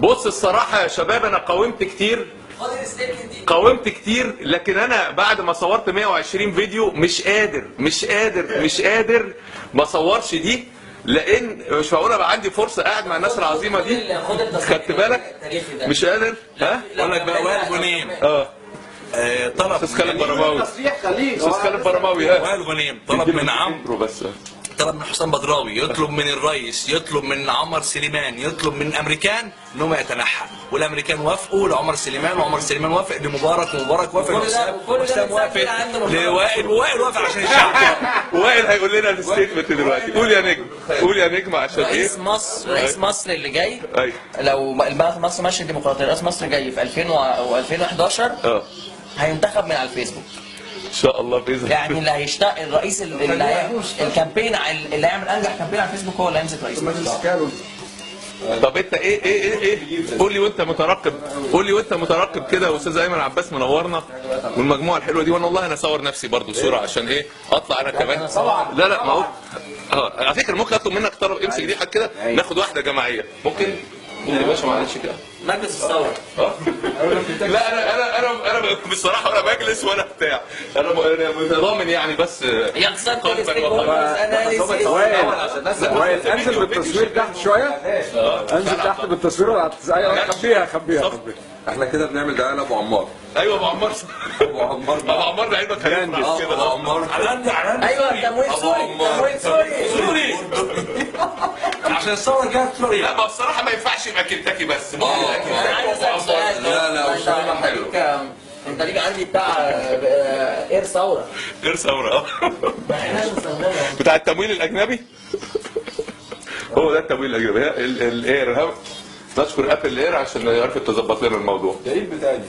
بص الصراحه يا شباب انا قاومت كتير، لكن انا بعد ما صورت 120 فيديو مش قادر ما اصورش دي، لان مش معقول ابقى عندي فرصه قاعد مع الناس العظيمه دي. خدت بالك؟ مش قادر. ها؟ اقول لك بقى وائل غنيم طلب استاذ خالد برماوي. استاذ خالد برماوي وائل غنيم طلب من عمرو، بس طلب من حسام بدراوي، يطلب من الرئيس، يطلب من عمر سليمان، يطلب من الامريكان انهم يتنحى، والامريكان وافقوا لعمر سليمان، وعمر سليمان وافق لمبارك، ومبارك وافق لحسام، وحسام وافق لوائل، ووائل وافق عشان الشعب. وائل هيقول لنا الستيتمنت دلوقتي. قول يا نجم، قول يا نجم عشان ايه؟ رئيس مصر اللي جاي، ايوه لو مصر ماشيه ديمقراطيه، رئيس مصر جاي في 2000 و2011 هينتخب من على الفيسبوك ان شاء الله باذن الله. يعني اللي هيشتغل الرئيس اللي هيعمل الكامبين، اللي هيعمل انجح كامبين على الفيسبوك هو اللي هيمسك رئيس مصر. طب انت ايه قول لي وانت مترقب كده يا استاذ ايمن عباس، منورنا والمجموعه الحلوه دي، وانا والله انا اصور نفسي برضو صوره عشان ايه اطلع انا كمان. لا ما هو على فكره ممكن اطلب منك طلب، امسك دي حاجه كده ناخد واحده جماعيه ممكن يا باشا معلش كده مجلس الثوره. لا انا بصراحه ولا مجلس ولا بتاع، انا ضامن يعني بس يا خسرت وائل انزل بالتصوير تحت شويه، انزل تحت بالتصوير. خبيها احنا كده بنعمل دعايه لابو عمار. ايوه ابو عمار. ابو عمار ده عينك هينجز كده. ابو عمار ايوه تمويل سوري عشان الثوره جت سوريا. لا ما بصراحه ما ينفعش يبقى كنتاكي بس. انا عايز اسالك سؤال. لا والشغل حلو. انت ليك عندي بتاع اير ثوره. غير ثوره بتاع التمويل الاجنبي. هو ده التمويل الاجنبي الاير. نشكر ابل اير عشان عرفت تظبط لنا الموضوع. جريب بتاعي